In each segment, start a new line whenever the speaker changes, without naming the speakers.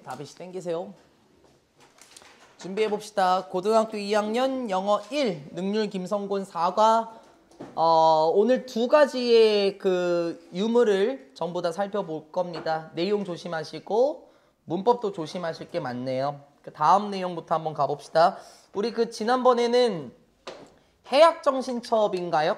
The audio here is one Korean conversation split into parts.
다비씨 땡기세요. 준비해봅시다. 고등학교 2학년 영어 1 능률 김성곤 4과 오늘 두 가지의 그 유무를 전부 다 살펴볼 겁니다. 내용 조심하시고 문법도 조심하실 게 많네요. 그 다음 내용부터 한번 가봅시다. 우리 그 지난번에는 해약정신첩인가요?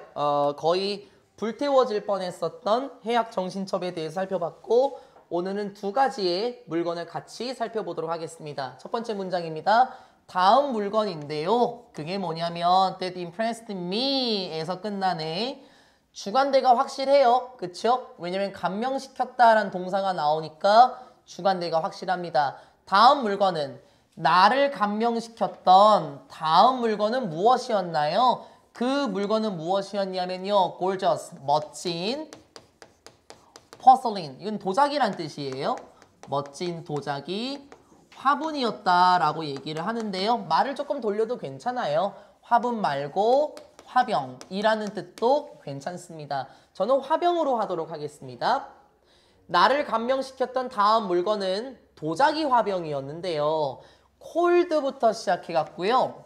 거의 불태워질 뻔했었던 해약정신첩에 대해서 살펴봤고 오늘은 두 가지의 물건을 같이 살펴보도록 하겠습니다. 첫 번째 문장입니다. 다음 물건인데요. 그게 뭐냐면 That impressed me에서 끝나네. 주관대가 확실해요. 그쵸? 왜냐면 감명시켰다라는 동사가 나오니까 주관대가 확실합니다. 다음 물건은 나를 감명시켰던 다음 물건은 무엇이었나요? 그 물건은 무엇이었냐면요. gorgeous, 멋진 porcelain, 이건 도자기란 뜻이에요. 멋진 도자기, 화분이었다라고 얘기를 하는데요. 말을 조금 돌려도 괜찮아요. 화분 말고 화병이라는 뜻도 괜찮습니다. 저는 화병으로 하도록 하겠습니다. 나를 감명시켰던 다음 물건은 도자기 화병이었는데요. 콜드부터 시작해갔고요.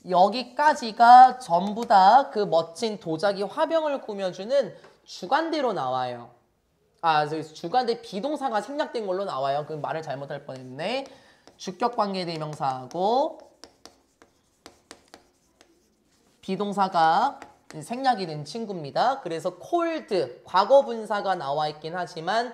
여기까지가 전부 다 그 멋진 도자기 화병을 꾸며주는 주관대로 나와요. 주관대 비동사가 생략된 걸로 나와요. 그 말을 잘못할 뻔했네. 주격관계대명사하고 비동사가 생략이 된 친구입니다. 그래서 cold, 과거 분사가 나와 있긴 하지만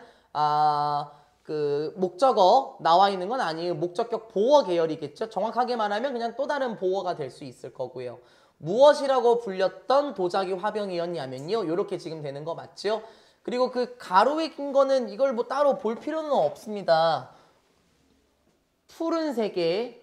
그 목적어 나와 있는 건 아니에요. 목적격 보어 계열이겠죠. 정확하게 말하면 그냥 또 다른 보어가 될 수 있을 거고요. 무엇이라고 불렸던 도자기 화병이었냐면요. 이렇게 지금 되는 거 맞죠? 그리고 그 가로에 낀 거는 이걸 뭐 따로 볼 필요는 없습니다. 푸른색의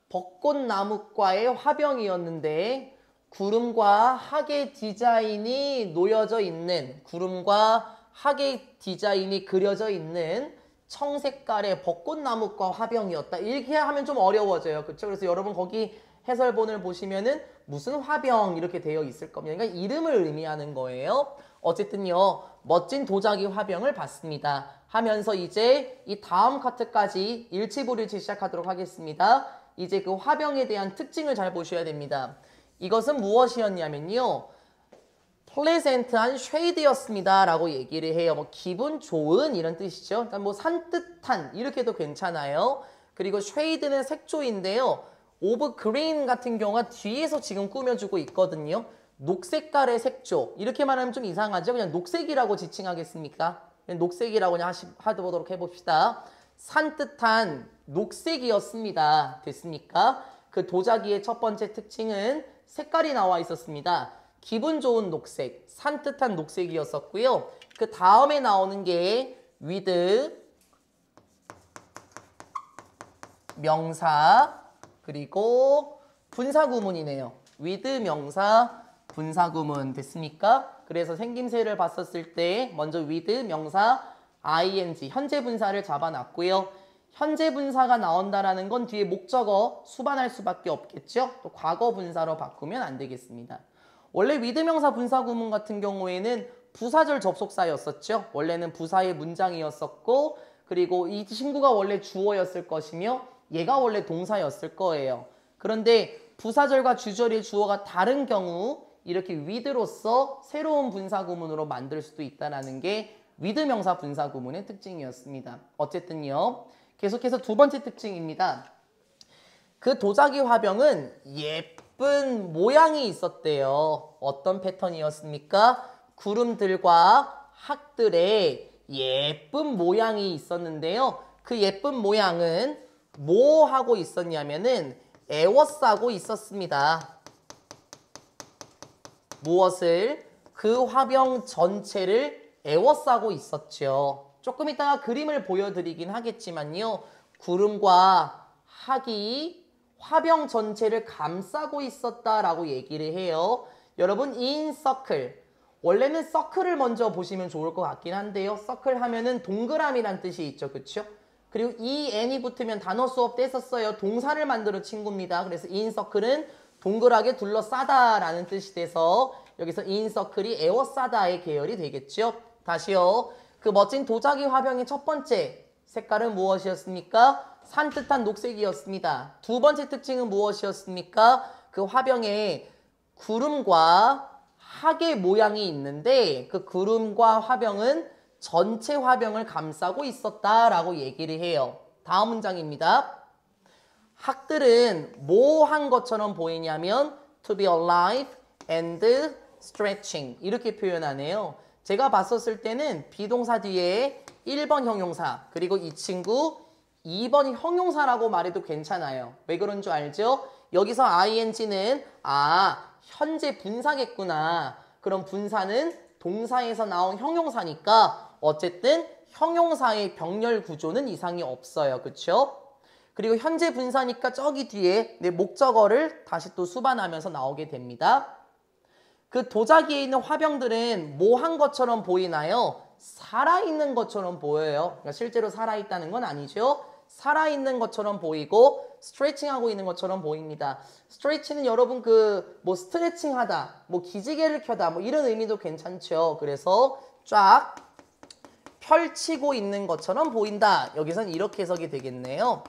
벚꽃나무과의 화병이었는데 구름과 하계 디자인이 놓여져 있는, 구름과 하계 디자인이 그려져 있는 청색깔의 벚꽃나무과 화병이었다. 이렇게 하면 좀 어려워져요. 그렇죠? 그래서 여러분 거기 해설본을 보시면은 무슨 화병 이렇게 되어 있을 겁니다. 그러니까 이름을 의미하는 거예요. 어쨌든요. 멋진 도자기 화병을 봤습니다. 하면서 이제 이 다음 카트까지 일치불일치 시작하도록 하겠습니다. 이제 그 화병에 대한 특징을 잘 보셔야 됩니다. 이것은 무엇이었냐면요. 플레센트한 쉐이드였습니다 라고 얘기를 해요. 뭐 기분 좋은 이런 뜻이죠. 그러니까 뭐 산뜻한 이렇게도 괜찮아요. 그리고 쉐이드는 색조인데요. 오브 그린 같은 경우가 뒤에서 지금 꾸며주고 있거든요. 녹색깔의 색조. 이렇게 말하면 좀 이상하죠. 그냥 녹색이라고 지칭하겠습니까? 그냥 녹색이라고 그냥 하도록 해봅시다. 산뜻한 녹색이었습니다. 됐습니까? 그 도자기의 첫 번째 특징은 색깔이 나와 있었습니다. 기분 좋은 녹색, 산뜻한 녹색이었었고요. 그 다음에 나오는 게 with 명사 그리고 분사구문이네요. with 명사 분사구문 됐습니까? 그래서 생김새를 봤었을 때 먼저 with 명사 ing 현재 분사를 잡아놨고요. 현재 분사가 나온다라는 건 뒤에 목적어 수반할 수밖에 없겠죠? 또 과거 분사로 바꾸면 안 되겠습니다. 원래 with 명사 분사구문 같은 경우에는 부사절 접속사였었죠. 원래는 부사의 문장이었었고 그리고 이 친구가 원래 주어였을 것이며 얘가 원래 동사였을 거예요. 그런데 부사절과 주절의 주어가 다른 경우 이렇게 with로서 새로운 분사구문으로 만들 수도 있다는 게 with 명사 분사구문의 특징이었습니다. 어쨌든요. 계속해서 두 번째 특징입니다. 그 도자기 화병은 예쁜 모양이 있었대요. 어떤 패턴이었습니까? 구름들과 학들의 예쁜 모양이 있었는데요. 그 예쁜 모양은 뭐 하고 있었냐면은 에워싸고 있었습니다. 무엇을? 그 화병 전체를 에워싸고 있었죠. 조금 이따가 그림을 보여드리긴 하겠지만요. 구름과 학이 화병 전체를 감싸고 있었다라고 얘기를 해요. 여러분 in circle 원래는 circle을 먼저 보시면 좋을 것 같긴 한데요. circle 하면은 동그라미란 뜻이 있죠. 그쵸? 그리고 en이 붙으면 단어 수업 때 썼어요. 동사를 만드는 친구입니다. 그래서 in circle은 동그랗게 둘러싸다라는 뜻이 돼서 여기서 in circle이 에워싸다의 계열이 되겠죠. 다시요. 그 멋진 도자기 화병의 첫 번째 색깔은 무엇이었습니까? 산뜻한 녹색이었습니다. 두 번째 특징은 무엇이었습니까? 그 화병에 구름과 하계 모양이 있는데 그 구름과 화병은 전체 화병을 감싸고 있었다라고 얘기를 해요. 다음 문장입니다. 학들은 뭐 한 것처럼 보이냐면 to be alive and stretching 이렇게 표현하네요. 제가 봤었을 때는 비동사 뒤에 1번 형용사 그리고 이 친구 2번 형용사라고 말해도 괜찮아요. 왜 그런 줄 알죠? 여기서 ing는 현재 분사겠구나. 그럼 분사는 동사에서 나온 형용사니까 어쨌든 형용사의 병렬 구조는 이상이 없어요. 그쵸? 그리고 현재 분사니까 저기 뒤에 내 목적어를 다시 또 수반하면서 나오게 됩니다. 그 도자기에 있는 화병들은 뭐 한 것처럼 보이나요? 살아있는 것처럼 보여요. 그러니까 실제로 살아있다는 건 아니죠. 살아있는 것처럼 보이고 스트레칭하고 있는 것처럼 보입니다. 스트레칭은 여러분 뭐 스트레칭하다, 뭐 기지개를 켜다 뭐 이런 의미도 괜찮죠. 그래서 쫙 펼치고 있는 것처럼 보인다. 여기선 이렇게 해석이 되겠네요.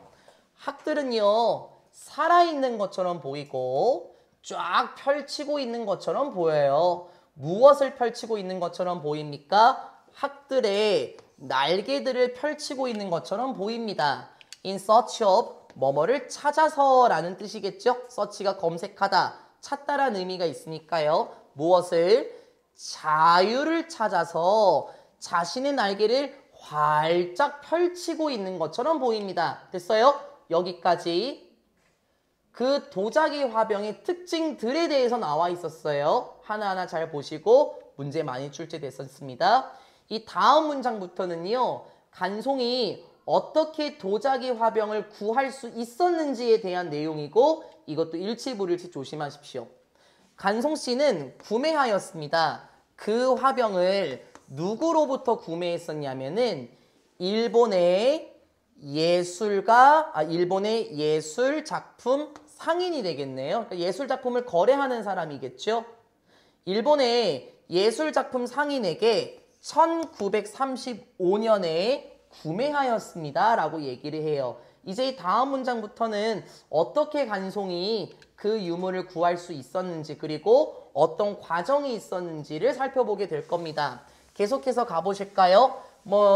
학들은요 살아있는 것처럼 보이고 쫙 펼치고 있는 것처럼 보여요. 무엇을 펼치고 있는 것처럼 보입니까? 학들의 날개들을 펼치고 있는 것처럼 보입니다. In search of 뭐뭐를 찾아서 라는 뜻이겠죠? search가 검색하다, 찾다라는 의미가 있으니까요. 무엇을? 자유를 찾아서 자신의 날개를 활짝 펼치고 있는 것처럼 보입니다. 됐어요? 여기까지 그 도자기 화병의 특징들에 대해서 나와 있었어요. 하나하나 잘 보시고 문제 많이 출제됐었습니다. 이 다음 문장부터는요. 간송이 어떻게 도자기 화병을 구할 수 있었는지에 대한 내용이고 이것도 일치불일치 조심하십시오. 간송 씨는 구매하였습니다. 그 화병을 누구로부터 구매했었냐면은 일본의 예술 작품 상인이 되겠네요. 그러니까 예술 작품을 거래하는 사람이겠죠. 일본의 예술 작품 상인에게 1935년에 구매하였습니다. 라고 얘기를 해요. 이제 이 다음 문장부터는 어떻게 간송이 그 유물을 구할 수 있었는지 그리고 어떤 과정이 있었는지를 살펴보게 될 겁니다. 계속해서 가보실까요?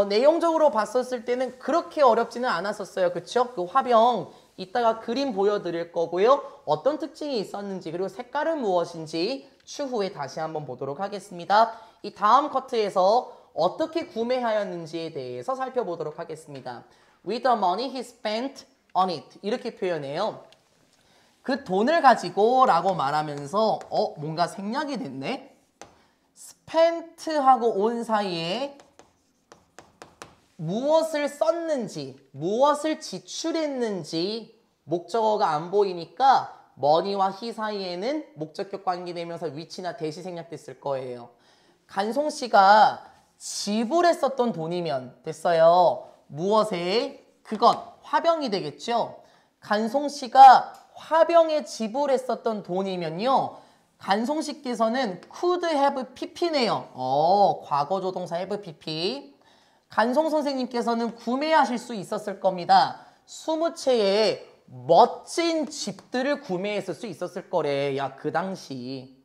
내용적으로 봤었을 때는 그렇게 어렵지는 않았었어요. 그쵸? 그 화병 이따가 그림 보여드릴 거고요. 어떤 특징이 있었는지 그리고 색깔은 무엇인지 추후에 다시 한번 보도록 하겠습니다. 이 다음 커트에서 어떻게 구매하였는지에 대해서 살펴보도록 하겠습니다. With the money he spent on it 이렇게 표현해요. 그 돈을 가지고 라고 말하면서 뭔가 생략이 됐네. spent하고 on 사이에 무엇을 썼는지, 무엇을 지출했는지 목적어가 안 보이니까 money와 he 사이에는 목적격 관계되면서 위치나 대시 생략됐을 거예요. 간송 씨가 지불했었던 돈이면 됐어요. 무엇에? 그것, 화병이 되겠죠. 간송 씨가 화병에 지불했었던 돈이면요. 간송 씨께서는 could have pp네요. 과거 조동사 have pp. 간송 선생님께서는 구매하실 수 있었을 겁니다. 20채의 멋진 집들을 구매했을 수 있었을 거래. 야, 그 당시.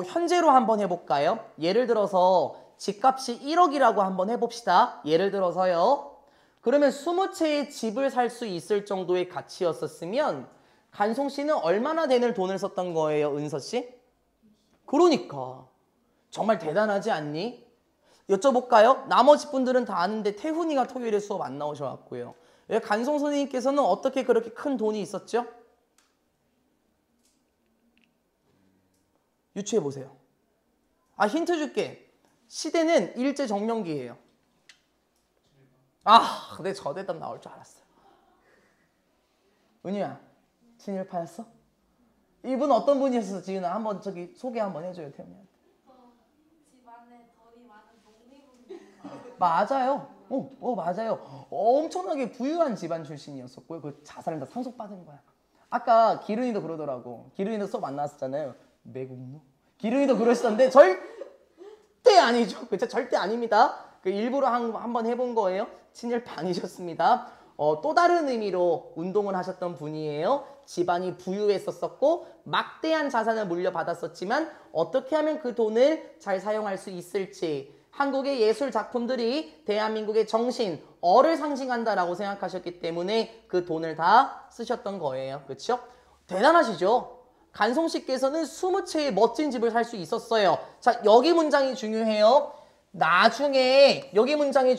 현재로 한번 해볼까요? 예를 들어서 집값이 1억이라고 한번 해봅시다. 예를 들어서요. 그러면 20채의 집을 살 수 있을 정도의 가치였었으면 간송 씨는 얼마나 되는 돈을 썼던 거예요, 은서 씨? 그러니까. 정말 대단하지 않니? 여쭤볼까요? 나머지 분들은 다 아는데 태훈이가 토요일에 수업 안 나오셔갖고요. 왜 간송 선생님께서는 어떻게 그렇게 큰 돈이 있었죠? 유추해보세요. 힌트 줄게. 시대는 일제정년기예요. 근데 저 대답 나올 줄 알았어요. 은유야, 친일파였어? 이분 어떤 분이었어? 지은아, 한번 소개 한번 해줘요, 태훈이한테.
집안에 덜이 많은 독립운동.
맞아요. 맞아요. 엄청나게 부유한 집안 출신이었었고요. 그 자살을 다 상속받은 거야. 아까 기른이도 그러더라고. 기른이도 수업 안 나왔었잖아요. 매국노? 기른이도 그러시던데 절대 아니죠. 그쵸? 절대 아닙니다. 그 일부러 한번 해본 거예요. 친일반이셨습니다. 또 다른 의미로 운동을 하셨던 분이에요. 집안이 부유했었고 막대한 자산을 물려받았었지만 어떻게 하면 그 돈을 잘 사용할 수 있을지, 한국의 예술 작품들이 대한민국의 정신, 어를 상징한다라고 생각하셨기 때문에 그 돈을 다 쓰셨던 거예요. 그렇죠? 대단하시죠? 간송 씨께서는 20채의 멋진 집을 살 수 있었어요. 자, 여기 문장이 중요해요. 나중에, 여기 문장이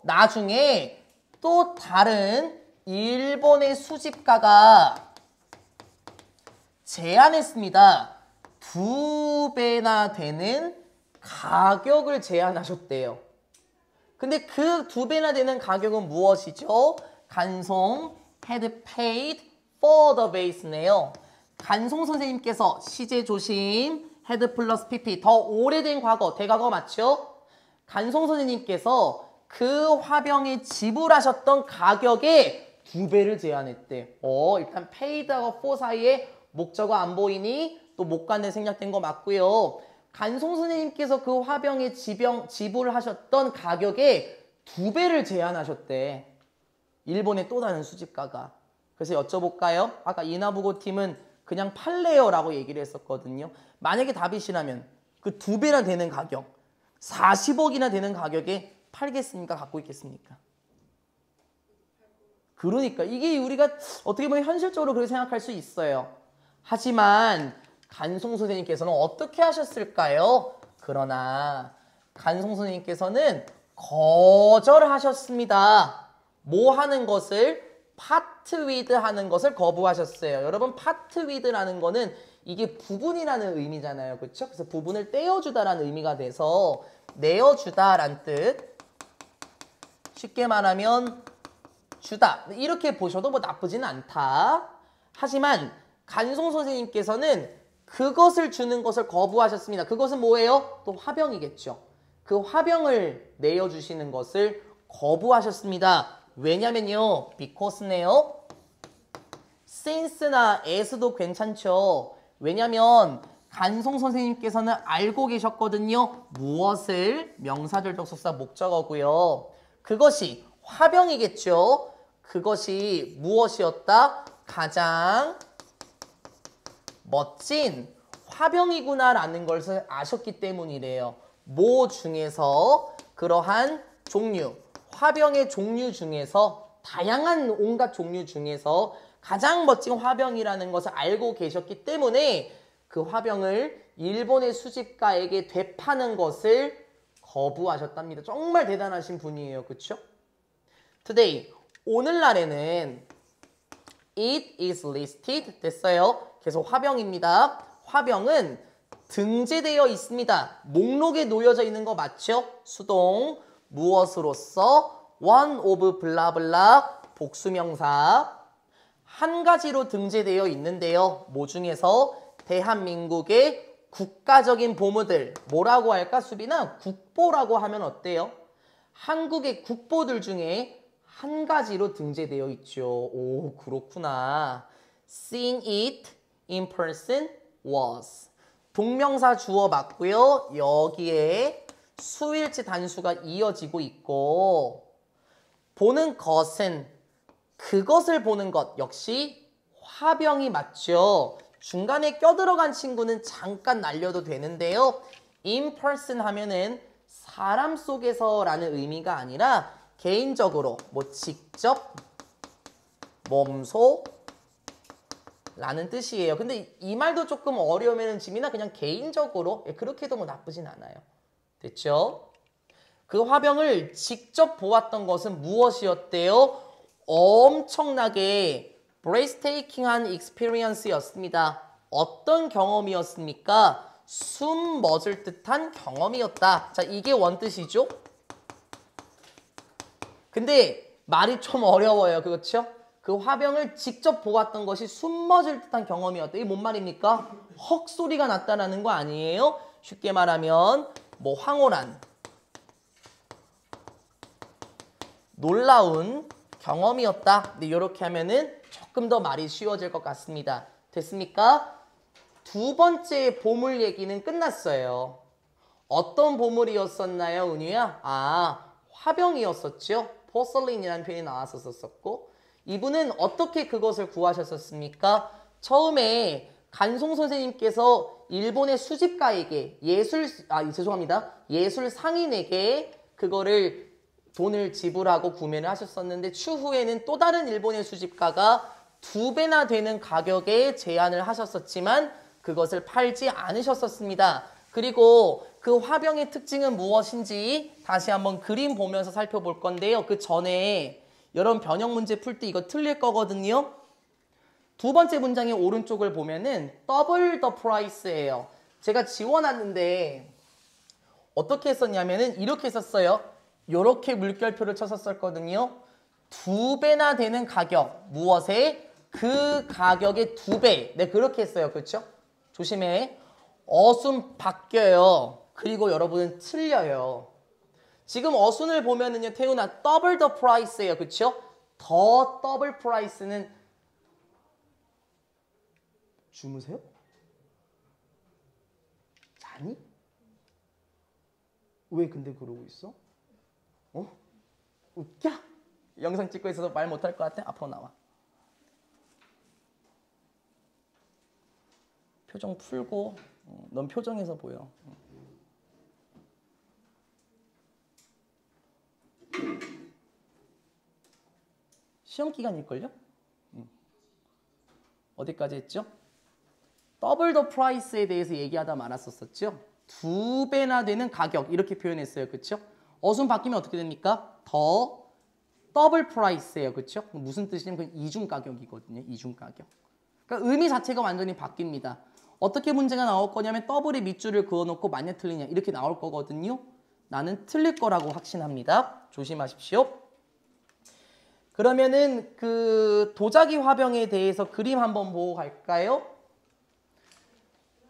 나중에 또 다른 일본의 수집가가 제안했습니다. 2배나 되는 가격을 제안하셨대요. 근데 그 2배나 되는 가격은 무엇이죠? 간송 had paid for the base네요. 간송 선생님께서 시제 조심, had 플러스 pp, 더 오래된 과거, 대과거 맞죠? 간송 선생님께서 그 화병에 지불하셨던 가격의 2배를 제안했대. 일단 paid하고 for 사이에 목적어 안 보이니 또 목관에 생략된 거 맞고요. 간송 선생님께서 그 화병에 지불하셨던 가격의 2배를 제안하셨대. 일본의 또 다른 수집가가. 그래서 여쭤볼까요? 아까 이나부고 팀은 그냥 팔래요 라고 얘기를 했었거든요. 만약에 답이시라면 그 2배나 되는 가격, 40억이나 되는 가격에 팔겠습니까? 갖고 있겠습니까? 그러니까 이게 우리가 어떻게 보면 현실적으로 그렇게 생각할 수 있어요. 하지만 간송 선생님께서는 어떻게 하셨을까요? 그러나 간송 선생님께서는 거절하셨습니다. 뭐 하는 것을? part with 하는 것을 거부하셨어요. 여러분 part with라는 거는 이게 부분이라는 의미잖아요. 그렇죠? 그래서 부분을 떼어주다라는 의미가 돼서 내어주다라는 뜻. 쉽게 말하면 주다. 이렇게 보셔도 뭐 나쁘진 않다. 하지만 간송 선생님께서는 그것을 주는 것을 거부하셨습니다. 그것은 뭐예요? 또 화병이겠죠. 그 화병을 내어주시는 것을 거부하셨습니다. 왜냐면요. because네요. since나 as도 괜찮죠. 왜냐면 간송 선생님께서는 알고 계셨거든요. 무엇을? 명사절 접속사 목적어고요. 그것이 화병이겠죠. 그것이 무엇이었다? 가장 멋진 화병이구나라는 것을 아셨기 때문이래요. 뭐 중에서 그러한 종류, 화병의 종류 중에서 다양한 온갖 종류 중에서 가장 멋진 화병이라는 것을 알고 계셨기 때문에 그 화병을 일본의 수집가에게 되파는 것을 거부하셨답니다. 정말 대단하신 분이에요. 그렇죠? Today, 오늘날에는 it is listed 됐어요. 계속 화병입니다. 화병은 등재되어 있습니다. 목록에 놓여져 있는 거 맞죠? 수동 무엇으로서 one of 블라블라 복수명사 한 가지로 등재되어 있는데요. 뭐 중에서 대한민국의 국가적인 보물들 뭐라고 할까? 수빈아 국보라고 하면 어때요? 한국의 국보들 중에 한 가지로 등재되어 있죠. 오 그렇구나. Seeing it in person was 동명사 주어 맞고요. 여기에 수일치 단수가 이어지고 있고 보는 것은 그것을 보는 것 역시 화병이 맞죠. 중간에 껴들어간 친구는 잠깐 날려도 되는데요. in person 하면은 사람 속에서라는 의미가 아니라 개인적으로 뭐 직접 몸소 라는 뜻이에요. 근데 이 말도 조금 어려우면 지민아 그냥 개인적으로 그렇게 해도 뭐 나쁘진 않아요. 됐죠? 그 화병을 직접 보았던 것은 무엇이었대요? 엄청나게 breathtaking한 experience였습니다. 어떤 경험이었습니까? 숨 멎을 듯한 경험이었다. 자, 이게 원뜻이죠? 근데 말이 좀 어려워요. 그렇죠? 그 화병을 직접 보았던 것이 숨 멎을 듯한 경험이었다. 이게 뭔 말입니까? 헉 소리가 났다라는 거 아니에요? 쉽게 말하면 뭐 황홀한 놀라운 경험이었다. 근데 이렇게 하면은 조금 더 말이 쉬워질 것 같습니다. 됐습니까? 두 번째 보물 얘기는 끝났어요. 어떤 보물이었었나요, 은유야? 아, 화병이었었죠. 포슬린이라는 표현이 나왔었었고, 이분은 어떻게 그것을 구하셨었습니까? 처음에 간송 선생님께서 일본의 수집가에게 예술 상인에게 그거를 돈을 지불하고 구매를 하셨었는데, 추후에는 또 다른 일본의 수집가가 2배나 되는 가격에 제안을 하셨었지만 그것을 팔지 않으셨었습니다. 그리고 그 화병의 특징은 무엇인지 다시 한번 그림 보면서 살펴볼 건데요. 그 전에 여러분 변형 문제 풀 때 이거 틀릴 거거든요. 두 번째 문장의 오른쪽을 보면은 double the price예요. 제가 지워놨는데 어떻게 했었냐면은 이렇게 썼어요. 이렇게 물결표를 쳐서 썼거든요. 2배나 되는 가격. 무엇에? 그 가격의 2배. 네, 그렇게 했어요. 그렇죠? 조심해. 어순 바뀌어요. 그리고 여러분은 틀려요. 지금 어순을 보면은요, 태훈아, double the price예요. 그렇죠? 더 더블 프라이스는 주무세요? 자니? 왜 근데 그러고 있어? 어? 웃겨? 영상 찍고 있어서 말 못할 것 같아? 앞으로 나와. 표정 풀고, 넌 표정에서 보여. 시험 기간일걸요? 어디까지 했죠? 더블 더 프라이스에 대해서 얘기하다 말았었죠. 2배나 되는 가격 이렇게 표현했어요. 그렇죠? 어순 바뀌면 어떻게 됩니까? 더 더블 프라이스예요. 그렇죠? 무슨 뜻이냐면 이중 가격이거든요. 이중 가격. 그러니까 의미 자체가 완전히 바뀝니다. 어떻게 문제가 나올 거냐면 더블의 밑줄을 그어놓고 맞냐 틀리냐 이렇게 나올 거거든요. 나는 틀릴 거라고 확신합니다. 조심하십시오. 그러면은 그 도자기 화병에 대해서 그림 한번 보고 갈까요?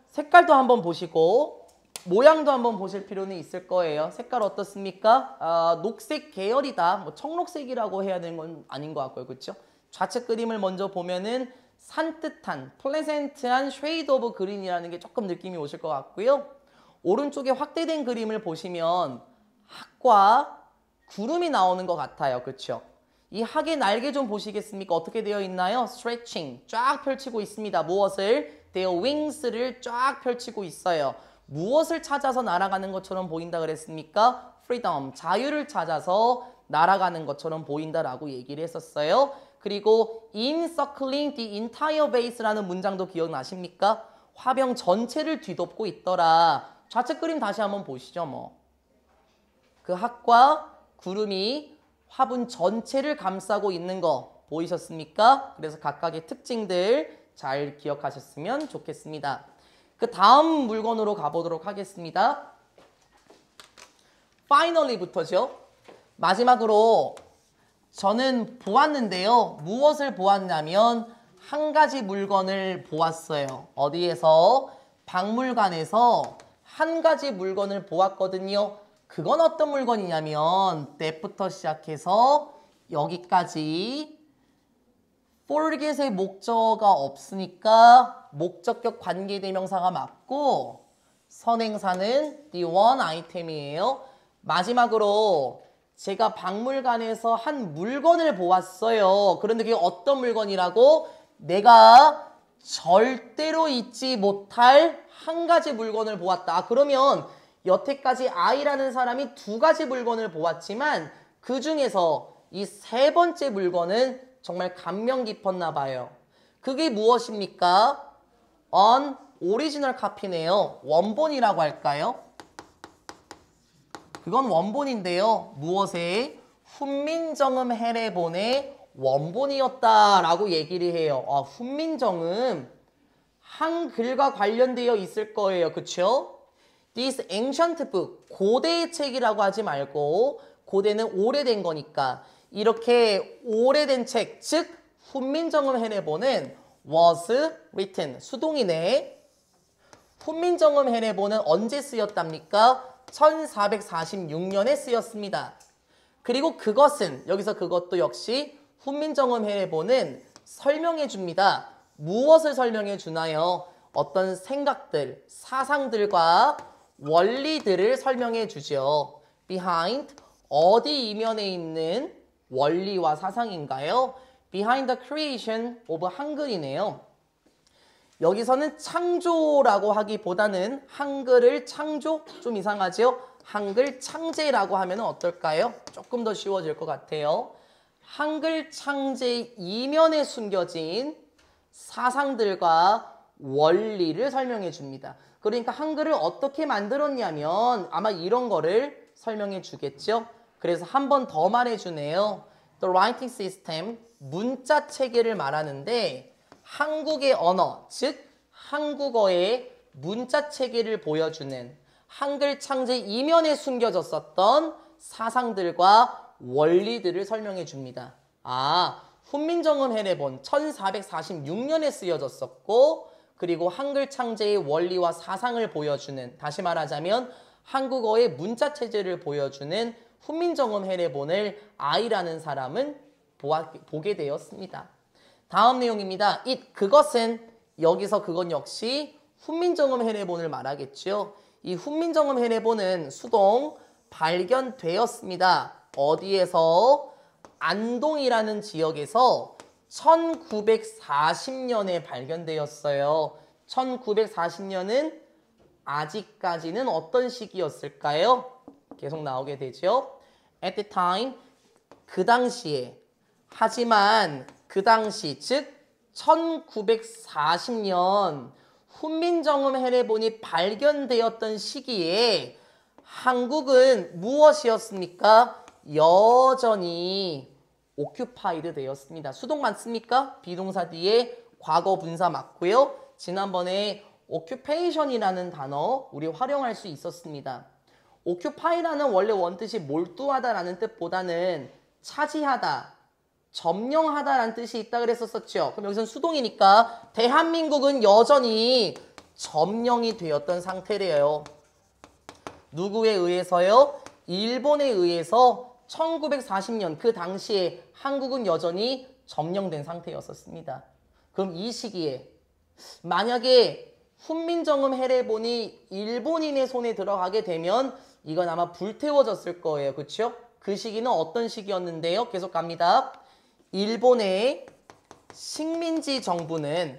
색깔도 한번 보시고 모양도 한번 보실 필요는 있을 거예요. 색깔 어떻습니까? 녹색 계열이다. 뭐 청록색이라고 해야 되는 건 아닌 것 같고요. 그렇죠? 좌측 그림을 먼저 보면은 산뜻한 플레센트한 쉐이드 오브 그린이라는 게 조금 느낌이 오실 것 같고요. 오른쪽에 확대된 그림을 보시면 학과 구름이 나오는 것 같아요. 그렇죠? 이 학의 날개 좀 보시겠습니까? 어떻게 되어 있나요? stretching, 쫙 펼치고 있습니다. 무엇을? their wings를 쫙 펼치고 있어요. 무엇을 찾아서 날아가는 것처럼 보인다 그랬습니까? freedom, 자유를 찾아서 날아가는 것처럼 보인다라고 얘기를 했었어요. 그리고 encircling the entire base라는 문장도 기억나십니까? 화병 전체를 뒤덮고 있더라. 좌측 그림 다시 한번 보시죠. 뭐. 그 학과 구름이 화분 전체를 감싸고 있는 거 보이셨습니까? 그래서 각각의 특징들 잘 기억하셨으면 좋겠습니다. 그 다음 물건으로 가보도록 하겠습니다. finally부터죠. 마지막으로 저는 보았는데요. 무엇을 보았냐면 한 가지 물건을 보았어요. 어디에서? 박물관에서 한 가지 물건을 보았거든요. 그건 어떤 물건이냐면 that부터 시작해서 여기까지 forget의 목적어가 없으니까 목적격 관계대명사가 맞고 선행사는 the one item이에요. 마지막으로 제가 박물관에서 한 물건을 보았어요. 그런데 그게 어떤 물건이라고? 내가 절대로 잊지 못할 한 가지 물건을 보았다. 그러면 여태까지 I라는 사람이 2가지 물건을 보았지만 그 중에서 이 3번째 물건은 정말 감명 깊었나 봐요. 그게 무엇입니까? on original copy네요. 원본이라고 할까요? 그건 원본인데요. 무엇에? 훈민정음 해례본의 원본이었다라고 얘기를 해요. 훈민정음 한글과 관련되어 있을 거예요. 그쵸? This ancient book, 고대의 책이라고 하지 말고 고대는 오래된 거니까 이렇게 오래된 책, 즉 훈민정음 해례본은 was written, 수동이네. 훈민정음 해례본은 언제 쓰였답니까? 1446년에 쓰였습니다. 그리고 그것은, 여기서 그것도 역시 훈민정음 해례본은 설명해 줍니다. 무엇을 설명해 주나요? 어떤 생각들, 사상들과 원리들을 설명해 주죠. behind 어디 이면에 있는 원리와 사상인가요? behind the creation of 한글이네요. 여기서는 창조라고 하기보다는 한글을 창조? 좀 이상하죠? 한글 창제라고 하면 어떨까요? 조금 더 쉬워질 것 같아요. 한글 창제 이면에 숨겨진 사상들과 원리를 설명해 줍니다. 그러니까 한글을 어떻게 만들었냐면 아마 이런 거를 설명해 주겠죠. 그래서 한 번 더 말해 주네요. The writing system, 문자 체계를 말하는데 한국의 언어, 즉 한국어의 문자 체계를 보여주는 한글 창제 이면에 숨겨졌었던 사상들과 원리들을 설명해 줍니다. 훈민정음 해례본 1446년에 쓰여졌었고 그리고 한글 창제의 원리와 사상을 보여주는, 다시 말하자면 한국어의 문자 체제를 보여주는 훈민정음 해례본을 I라는 사람은 보게 되었습니다. 다음 내용입니다. 그것은, 여기서 그건 역시 훈민정음 해례본을 말하겠죠. 이 훈민정음 해례본은 수동 발견되었습니다. 어디에서? 안동이라는 지역에서 1940년에 발견되었어요. 1940년은 아직까지는 어떤 시기였을까요? 계속 나오게 되죠. At the time, 그 당시에. 하지만 그 당시, 즉 1940년 훈민정음 해례본이 발견되었던 시기에 한국은 무엇이었습니까? 여전히 occupied 되었습니다. 수동 맞습니까? 비동사 뒤에 과거 분사 맞고요. 지난번에 occupation이라는 단어 우리 활용할 수 있었습니다. occupy라는 원래 원뜻이 몰두하다라는 뜻보다는 차지하다, 점령하다라는 뜻이 있다 그랬었죠. 그럼 여기서는 수동이니까 대한민국은 여전히 점령이 되었던 상태래요. 누구에 의해서요? 일본에 의해서 1940년 그 당시에 한국은 여전히 점령된 상태였었습니다. 그럼 이 시기에 만약에 훈민정음 해례본이 일본인의 손에 들어가게 되면 이건 아마 불태워졌을 거예요. 그렇죠? 그 시기는 어떤 시기였는데요? 계속 갑니다. 일본의 식민지 정부는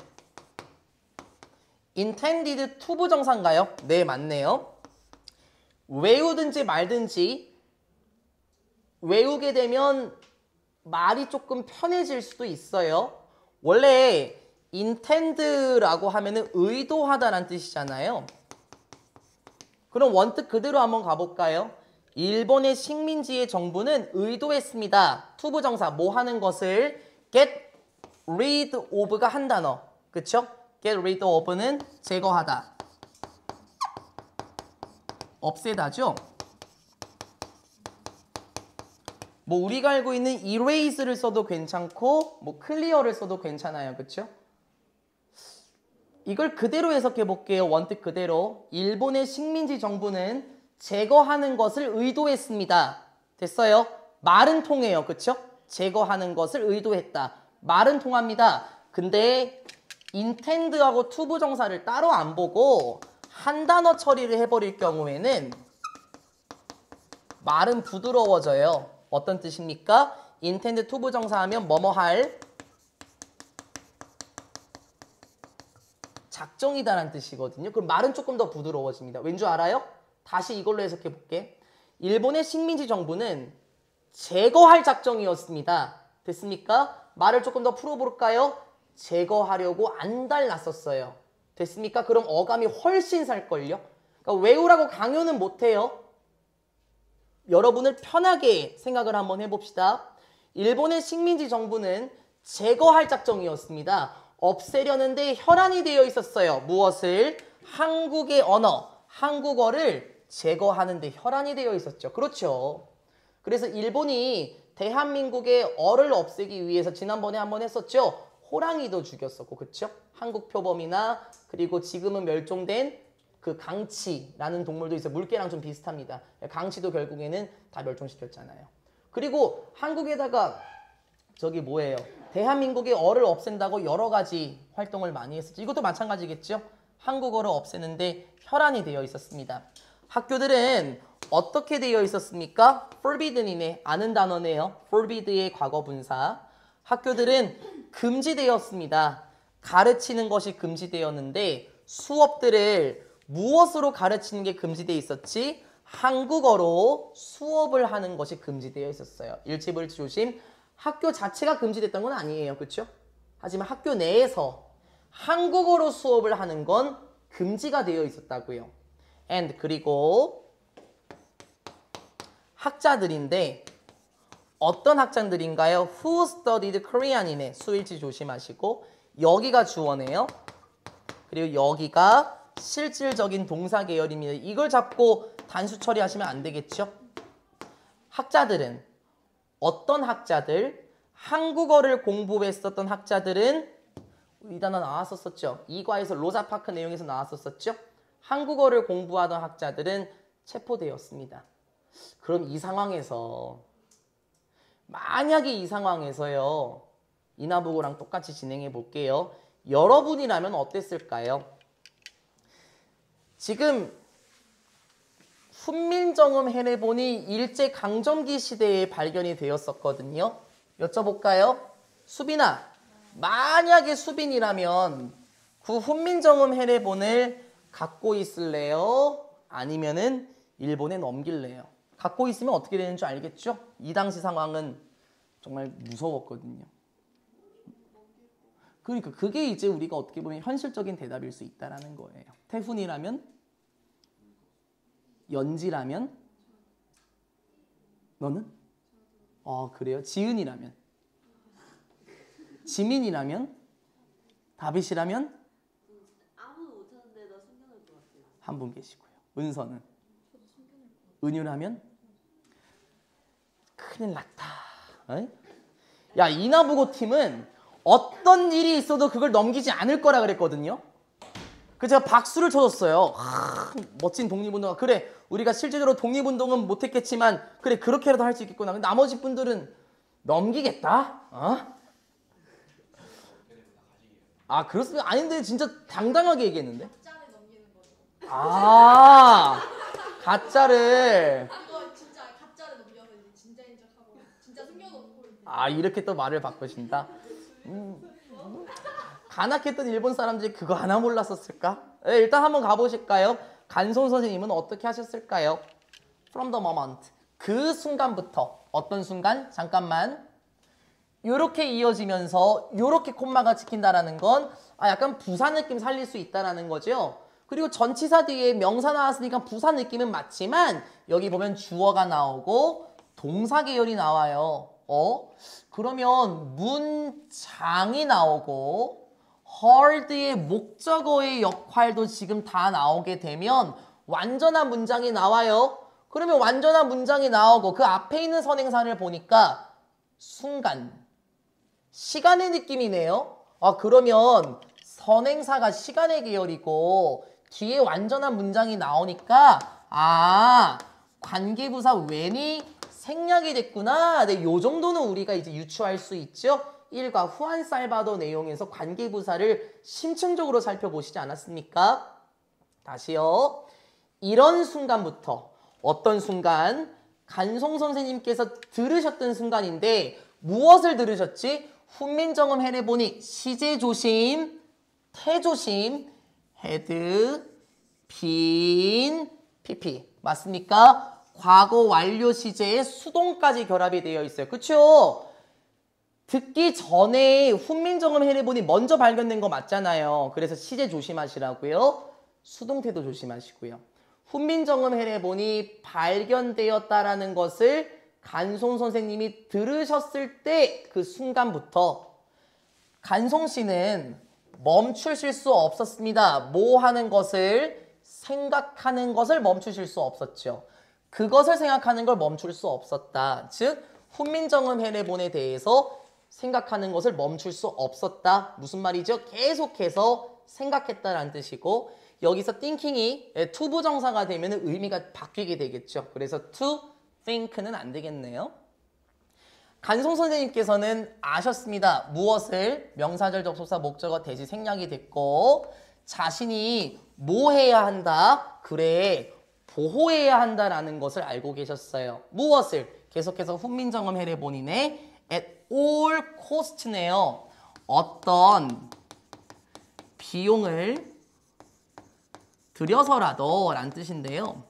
intended to 부정사인가요? 네, 맞네요. 외우든지 말든지 외우게 되면 말이 조금 편해질 수도 있어요. 원래 intend라고 하면은 의도하다라는 뜻이잖아요. 그럼 원뜻 그대로 한번 가볼까요? 일본의 식민지의 정부는 의도했습니다. to 부정사 뭐 하는 것을 get rid of가 한 단어. 그쵸? get rid of는 제거하다. 없애다죠? 뭐 우리가 알고 있는 erase를 써도 괜찮고 뭐 clear를 써도 괜찮아요. 그쵸? 이걸 그대로 해석해 볼게요. 원뜻 그대로. 일본의 식민지 정부는 제거하는 것을 의도했습니다. 됐어요? 말은 통해요. 그쵸? 제거하는 것을 의도했다. 말은 통합니다. 근데 intend하고 to 부정사를 따로 안 보고 한 단어 처리를 해버릴 경우에는 말은 부드러워져요. 어떤 뜻입니까? intend to 부정사 하면 뭐뭐 할 작정이다라는 뜻이거든요. 그럼 말은 조금 더 부드러워집니다. 왠 줄 알아요? 다시 이걸로 해석해 볼게. 일본의 식민지 정부는 제거할 작정이었습니다. 됐습니까? 말을 조금 더 풀어볼까요? 제거하려고 안달났었어요. 됐습니까? 그럼 어감이 훨씬 살걸요? 그러니까 외우라고 강요는 못해요. 여러분을 편하게 생각을 한번 해봅시다. 일본의 식민지 정부는 제거할 작정이었습니다. 없애려는데 혈안이 되어 있었어요. 무엇을? 한국의 언어, 한국어를 제거하는데 혈안이 되어 있었죠. 그렇죠. 그래서 일본이 대한민국의 어를 없애기 위해서 지난번에 한번 했었죠. 호랑이도 죽였었고, 그렇죠? 한국 표범이나 그리고 지금은 멸종된 그 강치라는 동물도 있어요. 물개랑 좀 비슷합니다. 강치도 결국에는 다 멸종시켰잖아요. 그리고 한국에다가 저기 뭐예요? 대한민국의 어를 없앤다고 여러 가지 활동을 많이 했었죠. 이것도 마찬가지겠죠? 한국어를 없애는데 혈안이 되어 있었습니다. 학교들은 어떻게 되어 있었습니까? forbidden이네. 아는 단어네요. forbidd의 과거 분사. 학교들은 금지되었습니다. 가르치는 것이 금지되었는데 수업들을 무엇으로 가르치는 게 금지되어 있었지? 한국어로 수업을 하는 것이 금지되어 있었어요. 일치불치 조심. 학교 자체가 금지됐던 건 아니에요. 그렇죠? 하지만 학교 내에서 한국어로 수업을 하는 건 금지가 되어 있었다고요. and 그리고 학자들인데 어떤 학자들인가요? Who studied Korean이네. 수일치 조심하시고 여기가 주어네요. 그리고 여기가 실질적인 동사 계열입니다. 이걸 잡고 단수 처리하시면 안 되겠죠? 학자들은 어떤 학자들? 한국어를 공부했었던 학자들은 이 단어 나왔었죠. 이과에서 로자파크 내용에서 나왔었죠. 한국어를 공부하던 학자들은 체포되었습니다. 그럼 이 상황에서 만약에 이 상황에서요. 이나보고랑 똑같이 진행해 볼게요. 여러분이라면 어땠을까요? 지금 훈민정음 해내본이 일제강점기 시대에 발견이 되었었거든요. 여쭤볼까요? 수빈아, 만약에 수빈이라면 그 훈민정음 해내본을 갖고 있을래요? 아니면은 일본에 넘길래요? 갖고 있으면 어떻게 되는 줄 알겠죠? 이 당시 상황은 정말 무서웠거든요. 그러니까 그게 이제 우리가 어떻게 보면 현실적인 대답일 수 있다라는 거예요. 태훈이라면? 연지라면? 너는? 그래요? 지은이라면? 지민이라면? 다빗이라면?
아무도 못하는데 나 숨겨놓을 것 같아요.
한 분 계시고요. 은서는? 은유라면? 큰일 났다. 어이? 야, 이나보고 팀은 어떤 일이 있어도 그걸 넘기지 않을 거라 그랬거든요. 그래서 제가 박수를 쳐줬어요. 멋진 독립운동가. 그래, 우리가 실제적으로 독립운동은 못했겠지만 그래, 그렇게라도 할 수 있겠구나. 근데 나머지 분들은 넘기겠다? 그렇습니까? 아닌데 진짜 당당하게 얘기했는데.
가짜를 넘기는 거죠.
가짜를.
이거 진짜 가짜를 넘겨서 이제 진짜인 척하고 진짜 숨겨놓고 이제.
이렇게 또 말을 바꾸신다. 간악했던 일본 사람들이 그거 하나 몰랐었을까? 네, 일단 한번 가보실까요? 간송 선생님은 어떻게 하셨을까요? From the moment. 그 순간부터. 어떤 순간? 잠깐만. 요렇게 이어지면서 요렇게 콤마가 찍힌다라는 건 약간 부사 느낌 살릴 수 있다라는 거죠. 그리고 전치사 뒤에 명사 나왔으니까 부사 느낌은 맞지만 여기 보면 주어가 나오고 동사 계열이 나와요. 그러면 문장이 나오고 heard의 목적어의 역할도 지금 다 나오게 되면 완전한 문장이 나와요. 그러면 완전한 문장이 나오고 그 앞에 있는 선행사를 보니까 순간, 시간의 느낌이네요. 그러면 선행사가 시간의 계열이고 뒤에 완전한 문장이 나오니까 관계부사 when이 생략이 됐구나. 네, 요 정도는 우리가 이제 유추할 수 있죠. 1과 후안 살바도 내용에서 관계부사를 심층적으로 살펴보시지 않았습니까? 다시요. 이런 순간부터 어떤 순간? 간송 선생님께서 들으셨던 순간인데 무엇을 들으셨지? 훈민정음 해내보니 시제조심, 태조심, 헤드, 빈, PP 맞습니까? 과거 완료 시제에 수동까지 결합이 되어 있어요. 그쵸? 듣기 전에 훈민정음 해내보니 먼저 발견된 거 맞잖아요. 그래서 시제 조심하시라고요. 수동태도 조심하시고요. 훈민정음 해내보니 발견되었다라는 것을 간송 선생님이 들으셨을 때 그 순간부터 간송 씨는 멈추실 수 없었습니다. 뭐 하는 것을? 생각하는 것을 멈추실 수 없었죠. 그것을 생각하는 걸 멈출 수 없었다. 즉 훈민정음 해내본에 대해서 생각하는 것을 멈출 수 없었다. 무슨 말이죠? 계속해서 생각했다라는 뜻이고 여기서 thinking이 투부정사가 되면 의미가 바뀌게 되겠죠. 그래서 to think는 안 되겠네요. 간송 선생님께서는 아셨습니다. 무엇을? 명사절 접속사 목적어 대시 생략이 됐고 자신이 뭐 해야 한다? 그래, 보호해야 한다라는 것을 알고 계셨어요. 무엇을? 계속해서 훈민정음 해례본인의 at all cost네요. 어떤 비용을 들여서라도 라는 뜻인데요.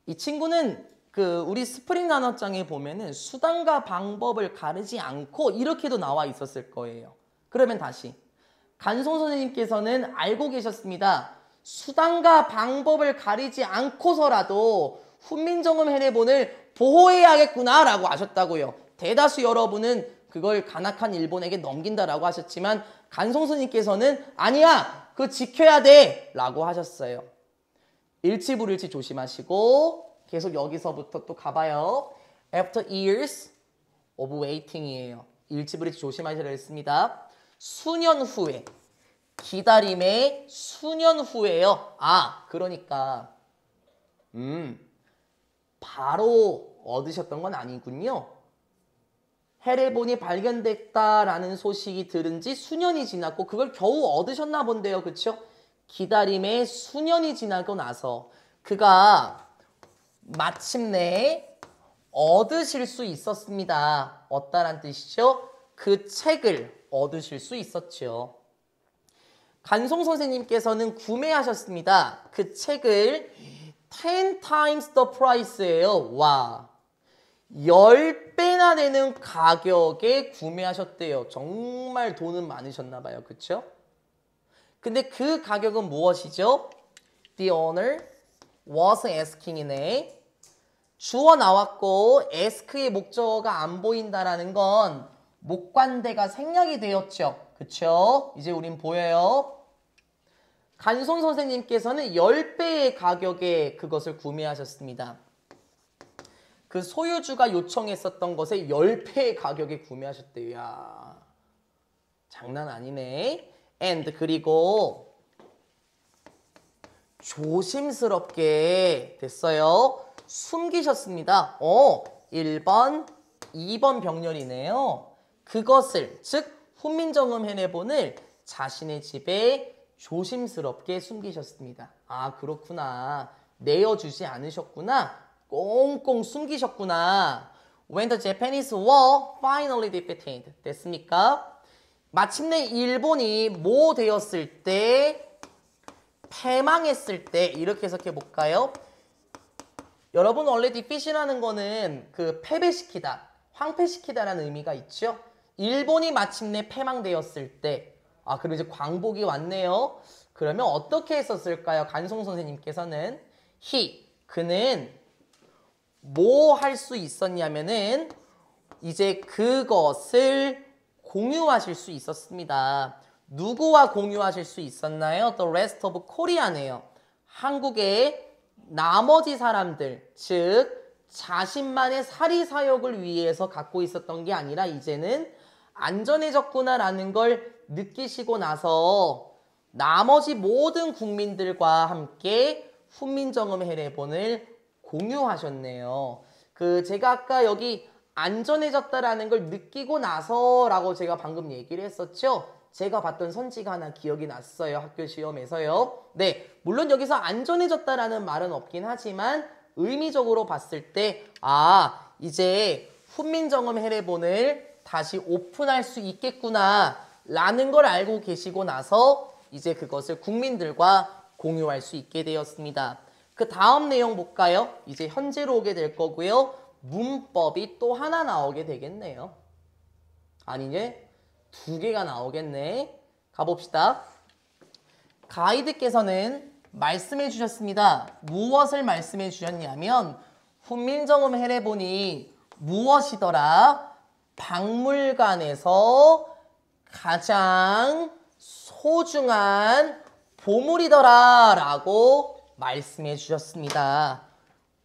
이 친구는 우리 스프링 단어장에 보면은 수단과 방법을 가르지 않고 이렇게도 나와 있었을 거예요. 그러면 다시 간송 선생님께서는 알고 계셨습니다. 수단과 방법을 가리지 않고서라도 훈민정음 해례본을 보호해야겠구나 라고 하셨다고요. 대다수 여러분은 그걸 간악한 일본에게 넘긴다라고 하셨지만 간송 선생님께서는 아니야, 그거 지켜야 돼 라고 하셨어요. 일치불일치 조심하시고 계속 여기서부터 또 가봐요. After years of waiting이에요. 일치불일치 조심하시라 했습니다. 수년 후에, 기다림의 수년 후에요. 그러니까 바로 얻으셨던 건 아니군요. 해례본이 발견됐다라는 소식이 들은 지 수년이 지났고 그걸 겨우 얻으셨나 본데요. 그쵸? 기다림의 수년이 지나고 나서 그가 마침내 얻으실 수 있었습니다. 얻다란 뜻이죠. 그 책을 얻으실 수 있었죠. 간송 선생님께서는 구매하셨습니다. 그 책을 10 times the price예요. 와, 10배나 되는 가격에 구매하셨대요. 정말 돈은 많으셨나 봐요. 그쵸? 근데 그 가격은 무엇이죠? The owner was asking이네. 주어 나왔고 ask의 목적어가 안 보인다라는 건 목관대가 생략이 되었죠. 그쵸? 이제 우린 보여요. 간송 선생님께서는 10배의 가격에 그것을 구매하셨습니다. 그 소유주가 요청했었던 것에 10배의 가격에 구매하셨대요. 야, 장난 아니네. and 그리고 조심스럽게 됐어요. 숨기셨습니다. 1번, 2번 병렬이네요. 그것을, 즉 훈민정음 해례본을 자신의 집에 조심스럽게 숨기셨습니다. 그렇구나. 내어주지 않으셨구나. 꽁꽁 숨기셨구나. When the Japanese were finally defeated. 됐습니까? 마침내 일본이 뭐 되었을 때, 패망했을 때, 이렇게 해석해 볼까요? 여러분 원래 defeat이라는 거는 패배시키다, 황폐시키다라는 의미가 있죠. 일본이 마침내 패망되었을 때, 그럼 이제 광복이 왔네요. 그러면 어떻게 했었을까요? 간송 선생님께서는 그는 뭐 할 수 있었냐면은 이제 그것을 공유하실 수 있었습니다. 누구와 공유하실 수 있었나요? The rest of Korea네요. 한국의 나머지 사람들, 즉 자신만의 사리사욕을 위해서 갖고 있었던 게 아니라 이제는 안전해졌구나라는 걸 느끼시고 나서 나머지 모든 국민들과 함께 훈민정음 해례본을 공유하셨네요. 제가 아까 여기 안전해졌다라는 걸 느끼고 나서라고 제가 방금 얘기를 했었죠. 제가 봤던 선지가 하나 기억이 났어요. 학교 시험에서요. 네, 물론 여기서 안전해졌다라는 말은 없긴 하지만 의미적으로 봤을 때 이제 훈민정음 해례본을 다시 오픈할 수 있겠구나 라는 걸 알고 계시고 나서 이제 그것을 국민들과 공유할 수 있게 되었습니다. 그 다음 내용 볼까요? 이제 현재로 오게 될 거고요. 문법이 또 하나 나오게 되겠네요. 아니네? 2개가 나오겠네. 가봅시다. 가이드께서는 말씀해 주셨습니다. 무엇을 말씀해 주셨냐면 훈민정음 해례본이 무엇이더라? 박물관에서 가장 소중한 보물이더라 라고 말씀해 주셨습니다.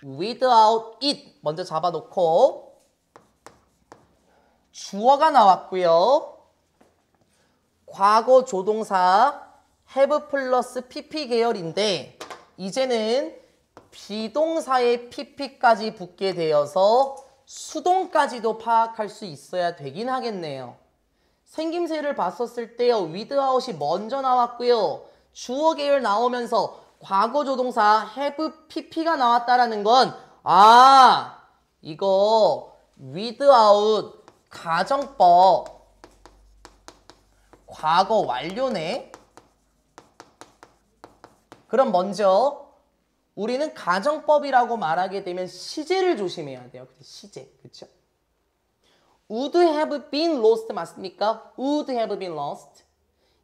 Without it 먼저 잡아놓고 주어가 나왔고요. 과거 조동사 have 플러스 pp 계열인데 이제는 비동사의 pp까지 붙게 되어서 수동까지도 파악할 수 있어야 되긴 하겠네요. 생김새를 봤었을 때요. without이 먼저 나왔고요. 주어 계열 나오면서 과거 조동사 have pp가 나왔다라는 건 아, 이거 without 가정법 과거 완료네. 그럼 먼저 우리는 가정법이라고 말하게 되면 시제를 조심해야 돼요. 시제, 그렇죠? Would have been lost 맞습니까? Would have been lost.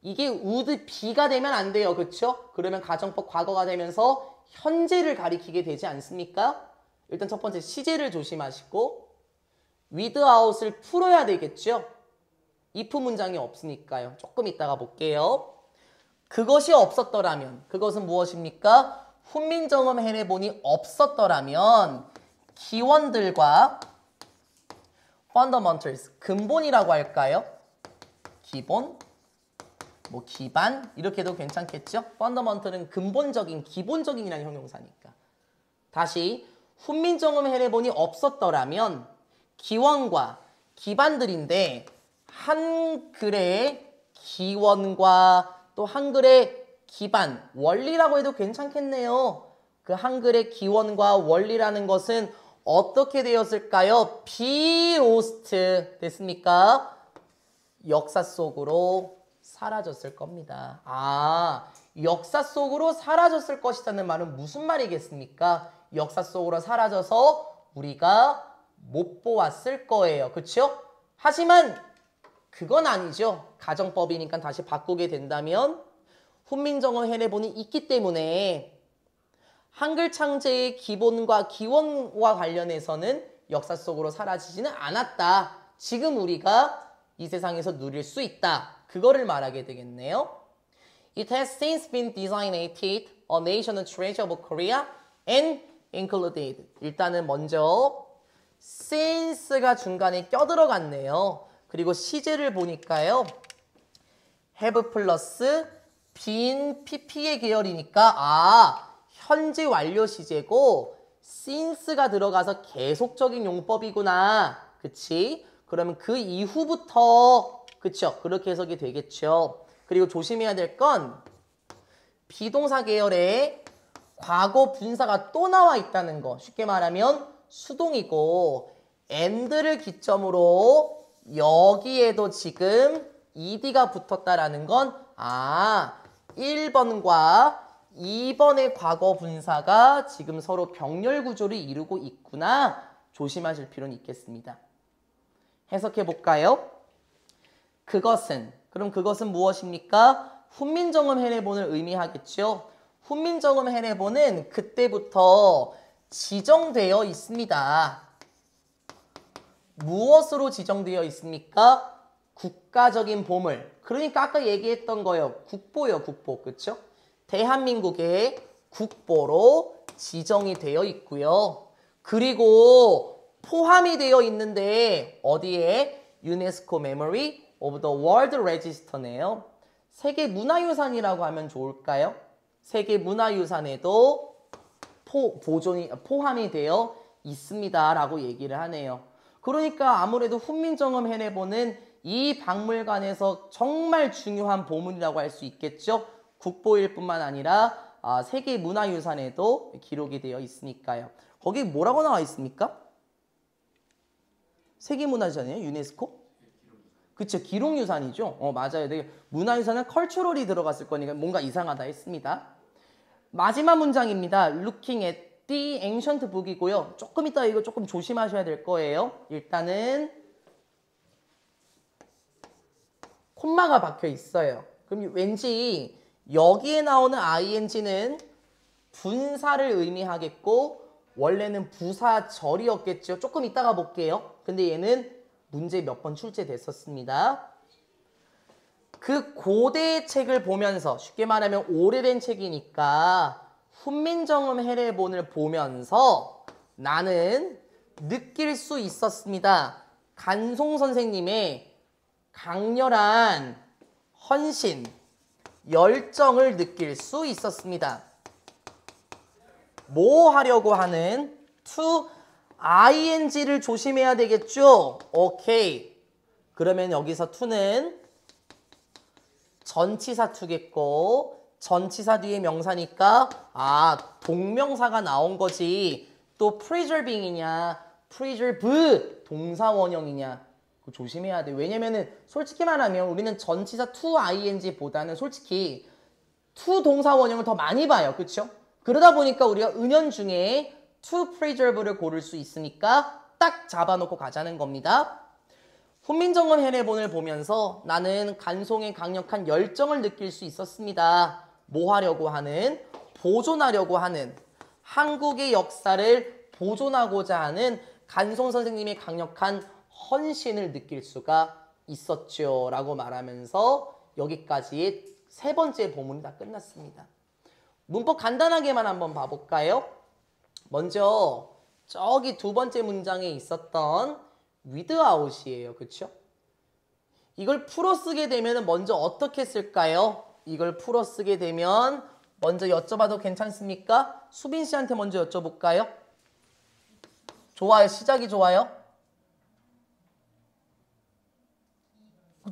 이게 would be가 되면 안 돼요. 그렇죠? 그러면 가정법 과거가 되면서 현재를 가리키게 되지 않습니까? 일단 첫 번째 시제를 조심하시고 without을 풀어야 되겠죠? if 문장이 없으니까요. 조금 이따가 볼게요. 그것이 없었더라면 그것은 무엇입니까? 훈민정음 해내본이 없었더라면 기원들과 fundamentals, 근본이라고 할까요? 기본, 뭐 기반 이렇게 해도 괜찮겠죠? fundamental은 근본적인, 기본적인이라는 형용사니까. 다시 훈민정음 해내본이 없었더라면 기원과 기반들인데 한글의 기원과 또 한글의 기반, 원리라고 해도 괜찮겠네요. 그 한글의 기원과 원리라는 것은 어떻게 되었을까요? be lost 됐습니까? 역사 속으로 사라졌을 겁니다. 아, 역사 속으로 사라졌을 것이라는 말은 무슨 말이겠습니까? 역사 속으로 사라져서 우리가 못 보았을 거예요. 그렇죠? 하지만 그건 아니죠. 가정법이니까 다시 바꾸게 된다면 훈민정음 해내본이 있기 때문에 한글 창제의 기본과 기원과 관련해서는 역사 속으로 사라지지는 않았다. 지금 우리가 이 세상에서 누릴 수 있다. 그거를 말하게 되겠네요. It has since been designated a national treasure of Korea and included. 일단은 먼저 since가 중간에 껴들어갔네요. 그리고 시제를 보니까요. have 플러스 been pp의 계열이니까 아, 현재 완료 시제고 since가 들어가서 계속적인 용법이구나. 그치? 그러면 그 이후부터 그쵸? 그렇게 해석이 되겠죠. 그리고 조심해야 될 건 비동사 계열에 과거 분사가 또 나와 있다는 거. 쉽게 말하면 수동이고 and를 기점으로 여기에도 지금 ed가 붙었다라는 건 아, 1번과 2번의 과거 분사가 지금 서로 병렬 구조를 이루고 있구나. 조심하실 필요는 있겠습니다. 해석해 볼까요? 그것은, 그럼 그것은 무엇입니까? 훈민정음 해내본을 의미하겠죠. 훈민정음 해내본은 그때부터 지정되어 있습니다. 무엇으로 지정되어 있습니까? 국가적인 보물. 그러니까 아까 얘기했던 거예요. 국보요, 국보. 그렇죠? 대한민국의 국보로 지정이 되어 있고요. 그리고 포함이 되어 있는데 어디에? 유네스코 Memory of the World Register네요. 세계문화유산이라고 하면 좋을까요? 세계문화유산에도 포함이 되어 있습니다. 라고 얘기를 하네요. 그러니까 아무래도 훈민정음 해내본은 이 박물관에서 정말 중요한 보물이라고 할 수 있겠죠. 국보일 뿐만 아니라 세계문화유산에도 기록이 되어 있으니까요. 거기 뭐라고 나와 있습니까? 세계문화유산이에요? 유네스코? 그쵸, 기록유산이죠. 맞아요. 문화유산은 컬처럴이 들어갔을 거니까 뭔가 이상하다 했습니다. 마지막 문장입니다. Looking at the ancient book이고요. 조금 이따 이거 조금 조심하셔야 될 거예요. 일단은 콤마가 박혀 있어요. 그럼 왠지 여기에 나오는 ing는 분사를 의미하겠고 원래는 부사절이었겠죠. 조금 이따가 볼게요. 근데 얘는 문제 몇 번 출제됐었습니다. 그 고대의 책을 보면서 쉽게 말하면 오래된 책이니까 훈민정음 해례본을 보면서 나는 느낄 수 있었습니다. 간송 선생님의 강렬한 헌신, 열정을 느낄 수 있었습니다. 뭐 하려고 하는? to ing를 조심해야 되겠죠? 오케이. 그러면 여기서 to는 전치사 to겠고 전치사 뒤에 명사니까 동명사가 나온 거지. 또 preserving이냐 preserve 동사 원형이냐 그거 조심해야 돼. 왜냐면은 솔직히 말하면 우리는 전치사 to ing보다는 솔직히 to 동사 원형을 더 많이 봐요. 그쵸? 그러다 보니까 우리가 은연 중에 to preserve를 고를 수 있으니까 딱 잡아놓고 가자는 겁니다. 훈민정음 해례본을 보면서 나는 간송의 강력한 열정을 느낄 수 있었습니다. 뭐 하려고 하는? 보존하려고 하는, 한국의 역사를 보존하고자 하는 간송 선생님의 강력한 헌신을 느낄 수가 있었죠. 라고 말하면서 여기까지의 세 번째 보문이 다 끝났습니다. 문법 간단하게만 한번 봐볼까요? 먼저 저기 두 번째 문장에 있었던 without이에요. 그쵸? 이걸 풀어쓰게 되면 먼저 어떻게 쓸까요? 이걸 풀어쓰게 되면 먼저 여쭤봐도 괜찮습니까? 수빈 씨한테 먼저 여쭤볼까요? 좋아요. 시작이 좋아요.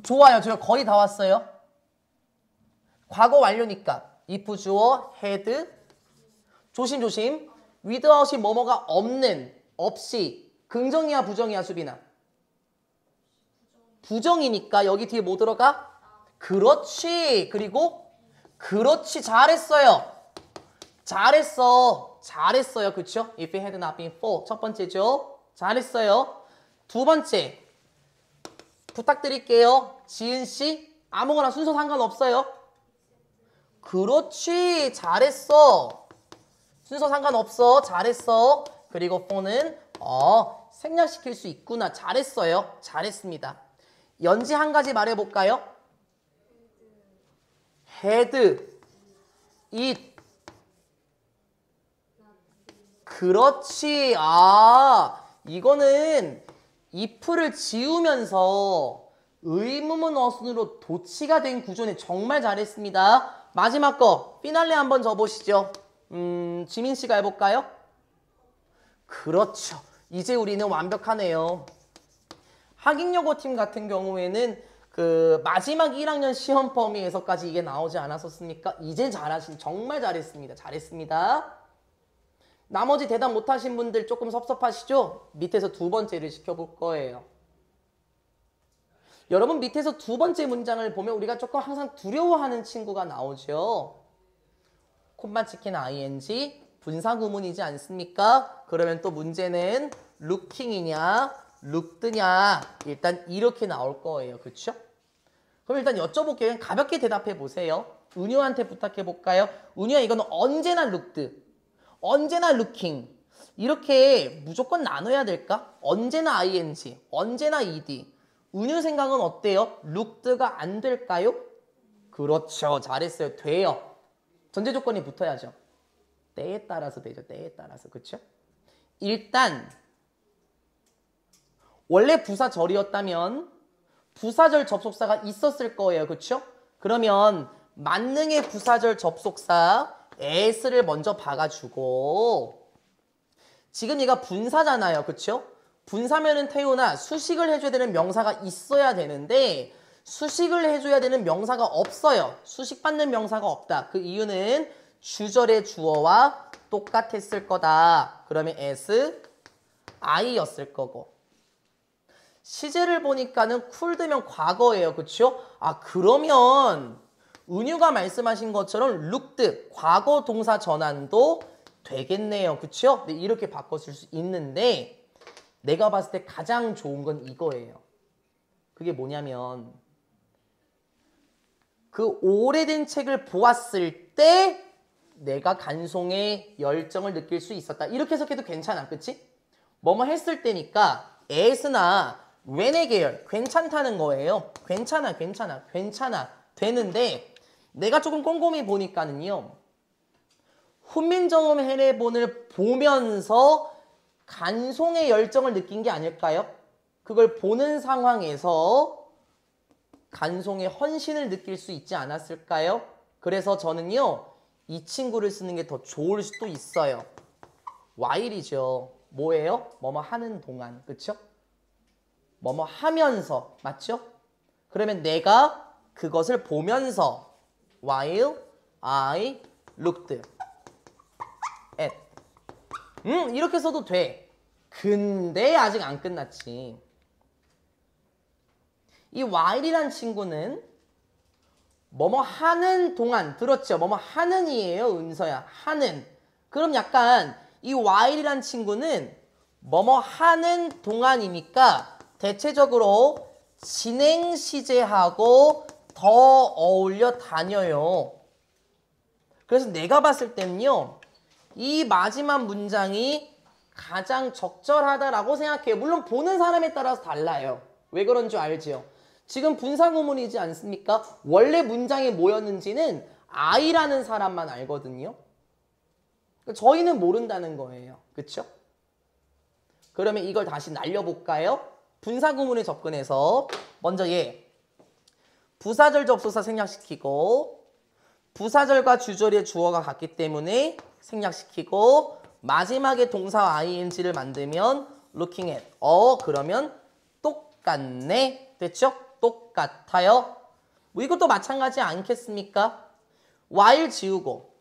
좋아요. 제가 거의 다 왔어요. 과거 완료니까 if 주어 had 조심조심 without이 뭐뭐가 없는 없이 긍정이야 부정이야 수빈아? 부정이니까 여기 뒤에 뭐 들어가? 그렇지. 그리고 그렇지. 잘했어요. 잘했어요. 그쵸? If it had not been for 첫 번째죠. 잘했어요. 두 번째 부탁드릴게요. 지은씨 아무거나 순서 상관없어요. 그렇지. 잘했어. 순서 상관없어. 잘했어. 그리고 for는 생략시킬 수 있구나. 잘했어요. 잘했습니다. 연지 한 가지 말해볼까요? had, it. 그렇지. 이거는 if를 지우면서 의문문 어순으로 도치가 된 구조는 정말 잘했습니다. 마지막 거 피날레 한번 줘보시죠. 지민 씨가 해볼까요? 그렇죠. 이제 우리는 완벽하네요. 학익여고 팀 같은 경우에는 그 마지막 1학년 시험 범위에서까지 이게 나오지 않았었습니까? 이제 정말 잘했습니다. 잘했습니다. 나머지 대답 못하신 분들 조금 섭섭하시죠? 밑에서 두 번째를 시켜볼 거예요. 여러분 밑에서 두 번째 문장을 보면 우리가 조금 항상 두려워하는 친구가 나오죠. 콤마 치킨 ing 분사구문이지 않습니까? 그러면 또 문제는 looking이냐 looked냐 일단 이렇게 나올 거예요. 그렇죠? 그럼 일단 여쭤볼게요. 가볍게 대답해 보세요. 은유한테 부탁해 볼까요? 은유야 이거는 언제나 looked 언제나 looking 이렇게 무조건 나눠야 될까? 언제나 ing 언제나 ed 은유 생각은 어때요? looked가 안 될까요? 그렇죠. 잘했어요. 돼요. 전제 조건이 붙어야죠. 때에 따라서 되죠. 때에 따라서. 그렇죠? 일단 원래 부사절이었다면 부사절 접속사가 있었을 거예요. 그렇죠? 그러면 만능의 부사절 접속사 as를 먼저 박아주고 지금 얘가 분사잖아요. 그렇죠? 분사면은 태우나 수식을 해줘야 되는 명사가 있어야 되는데 수식을 해줘야 되는 명사가 없어요. 수식받는 명사가 없다. 그 이유는 주절의 주어와 똑같았을 거다. 그러면 as, I였을 거고 시제를 보니까는 쿨드면 과거예요. 그렇죠? 그러면 은유가 말씀하신 것처럼 looked, 과거 동사 전환도 되겠네요. 그렇죠? 네, 이렇게 바꿔줄 수 있는데 내가 봤을 때 가장 좋은 건 이거예요. 그게 뭐냐면 그 오래된 책을 보았을 때 내가 간송의 열정을 느낄 수 있었다. 이렇게 해석해도 괜찮아. 그치? 뭐뭐 했을 때니까 as나 when의 계열 괜찮다는 거예요. 괜찮아. 되는데 내가 조금 꼼꼼히 보니까는요. 훈민정음 해례본을 보면서 간송의 열정을 느낀 게 아닐까요? 그걸 보는 상황에서 간송의 헌신을 느낄 수 있지 않았을까요? 그래서 저는요. 이 친구를 쓰는 게 더 좋을 수도 있어요. while이죠. 뭐예요? 뭐뭐 하는 동안. 그쵸? 뭐뭐 하면서. 맞죠? 그러면 내가 그것을 보면서 while I looked at. 이렇게 써도 돼. 근데 아직 안 끝났지. 이 while이란 친구는 뭐뭐 하는 동안, 들었죠? 뭐뭐 하는이에요, 은서야. 하는. 그럼 약간 이 while이란 친구는 뭐뭐 하는 동안이니까 대체적으로 진행 시제하고 더 어울려 다녀요. 그래서 내가 봤을 때는요, 이 마지막 문장이 가장 적절하다라고 생각해요. 물론 보는 사람에 따라서 달라요. 왜 그런 줄 알지요? 지금 분사구문이지 않습니까? 원래 문장이 뭐였는지는 I라는 사람만 알거든요. 저희는 모른다는 거예요. 그쵸? 그러면 이걸 다시 날려볼까요? 분사구문에 접근해서 먼저 얘 부사절 접속사 생략시키고 부사절과 주절의 주어가 같기 때문에 생략시키고 마지막에 동사 ing를 만들면 looking at 그러면 똑같네. 됐죠? 똑같아요. 뭐 이것도 마찬가지 않겠습니까? while 지우고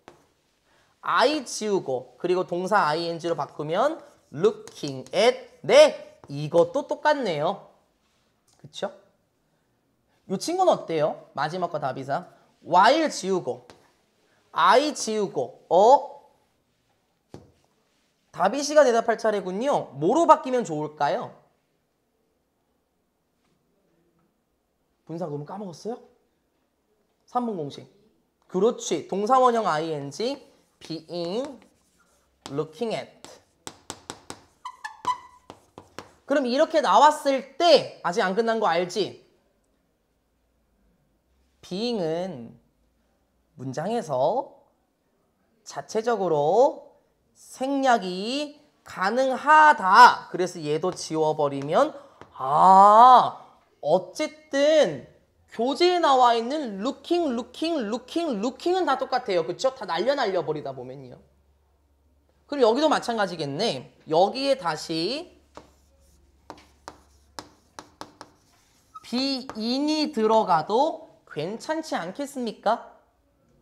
I 지우고 그리고 동사 ing로 바꾸면 looking at 네 이것도 똑같네요. 그쵸? 이 친구는 어때요? 마지막과 답이상 while 지우고 I 지우고 다비씨가 대답할 차례군요. 뭐로 바뀌면 좋을까요? 분사구문 까먹었어요? 3번 공식. 그렇지. 동사원형 ing being, looking at. 그럼 이렇게 나왔을 때 아직 안 끝난 거 알지? being은 문장에서 자체적으로 생략이 가능하다. 그래서 얘도 지워버리면 어쨌든 교재에 나와 있는 looking은 다 똑같아요. 그쵸? 다 날려버리다 보면요. 그리고 여기도 마찬가지겠네. 여기에 다시 being이 들어가도 괜찮지 않겠습니까?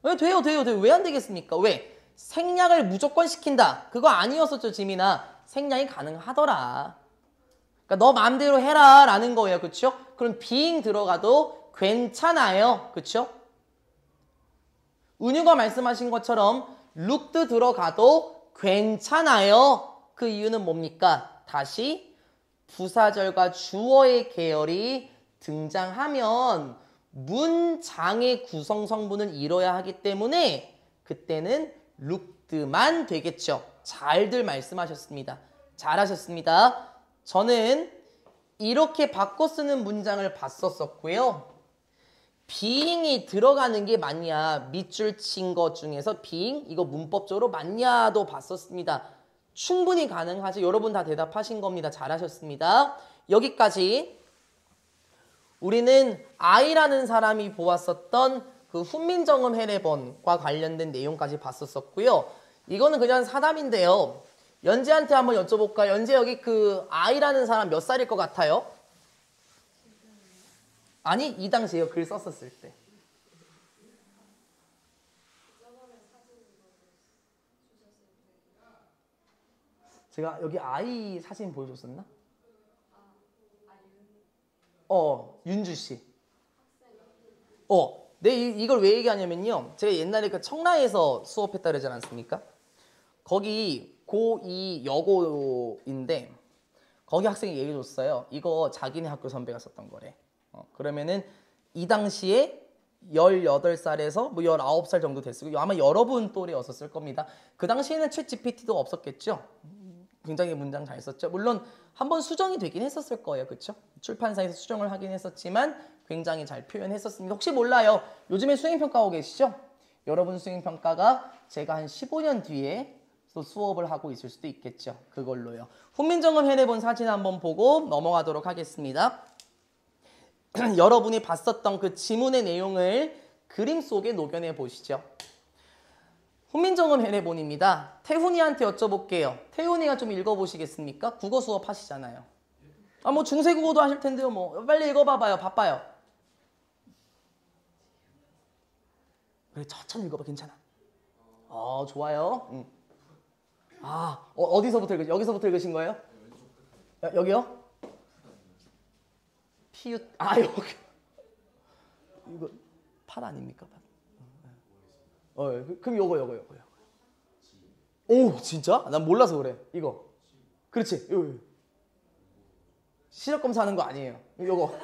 왜 돼요. 왜 안 되겠습니까? 왜? 생략을 무조건 시킨다. 그거 아니었었죠, 지민아. 생략이 가능하더라. 그러니까 너 마음대로 해라 라는 거예요. 그쵸? 그럼 being 들어가도 괜찮아요. 그쵸? 은유가 말씀하신 것처럼 looked 들어가도 괜찮아요. 그 이유는 뭡니까? 다시 부사절과 주어의 계열이 등장하면 문장의 구성 성분을 이뤄야 하기 때문에 그때는 looked만 되겠죠. 잘들 말씀하셨습니다. 잘하셨습니다. 저는 이렇게 바꿔 쓰는 문장을 봤었고요. being이 들어가는 게 맞냐, 밑줄 친 것 중에서 being, 이거 문법적으로 맞냐도 봤었습니다. 충분히 가능하죠. 여러분 다 대답하신 겁니다. 잘하셨습니다. 여기까지 우리는 I라는 사람이 보았었던 그 훈민정음 해례본과 관련된 내용까지 봤었고요. 이거는 그냥 사담인데요. 연재한테 한번 여쭤볼까요? 연재 여기 그 I라는 사람 몇 살일 것 같아요? 아니, 이 당시에요. 글 썼었을 때. 제가 여기 아이 사진 보여줬었나? 윤주 씨. 이걸 왜 얘기하냐면요. 제가 옛날에 그 청라에서 수업했다 그러지 않았습니까? 거기 고2 여고인데 거기 학생이 얘기해줬어요. 이거 자기네 학교 선배가 썼던 거래. 그러면은 이 당시에 18살에서 뭐 19살 정도 됐고 아마 여러분 또래였었을 겁니다. 그 당시에는 챗 GPT도 없었겠죠. 굉장히 문장 잘 썼죠. 물론 한번 수정이 되긴 했었을 거예요. 그렇죠? 출판사에서 수정을 하긴 했었지만 굉장히 잘 표현했었습니다. 혹시 몰라요. 요즘에 수행평가 하고 계시죠? 여러분 수행평가가 제가 한 15년 뒤에 또 수업을 하고 있을 수도 있겠죠. 그걸로요. 훈민정음 해례본 사진 한번 보고 넘어가도록 하겠습니다. 여러분이 봤었던 그 지문의 내용을 그림 속에 녹여내 보시죠. 훈민정음 해례본입니다. 태훈이한테 여쭤볼게요. 태훈이가 좀 읽어보시겠습니까? 국어 수업 하시잖아요. 뭐 중세국어도 하실 텐데요. 뭐 빨리 읽어봐봐요. 바빠요. 그래, 천천히 읽어봐. 괜찮아. 좋아요. 어디서부터 여기서부터 읽으신 거예요? 여기요? 피읕. 여기. 이거 팥 아닙니까? 팥. 그럼 요거. 오, 진짜? 난 몰라서 그래. 이거. 그렇지. 요. 시력 검사하는 거 아니에요. 요거.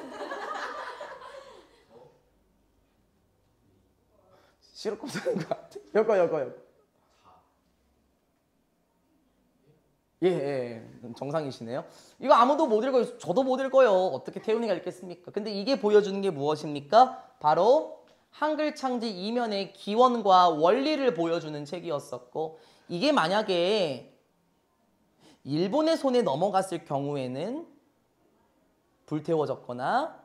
시력 검사하는 거 같아. 요거. 예. 정상이시네요. 이거 아무도 못 읽어요. 저도 못 읽어요. 어떻게 태훈이가 읽겠습니까? 근데 이게 보여주는 게 무엇입니까? 바로 한글 창제 이면의 기원과 원리를 보여주는 책이었었고, 이게 만약에 일본의 손에 넘어갔을 경우에는 불태워졌거나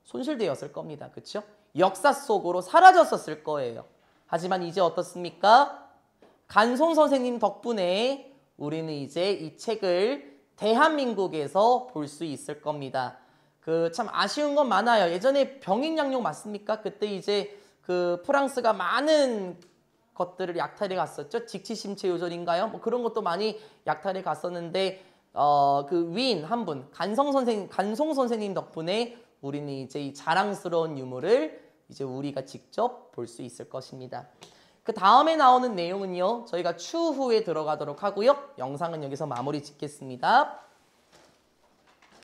손실되었을 겁니다. 그렇죠? 역사 속으로 사라졌었을 거예요. 하지만 이제 어떻습니까? 간송 선생님 덕분에 우리는 이제 이 책을 대한민국에서 볼 수 있을 겁니다. 참 아쉬운 건 많아요. 예전에 병익양용 맞습니까? 그때 이제 프랑스가 많은 것들을 약탈해 갔었죠. 직치심체요절인가요? 뭐 그런 것도 많이 약탈해 갔었는데 위인 한 분, 간송 선생님 덕분에 우리는 이제 이 자랑스러운 유물을 이제 우리가 직접 볼 수 있을 것입니다. 그 다음에 나오는 내용은요, 저희가 추후에 들어가도록 하고요. 영상은 여기서 마무리 짓겠습니다.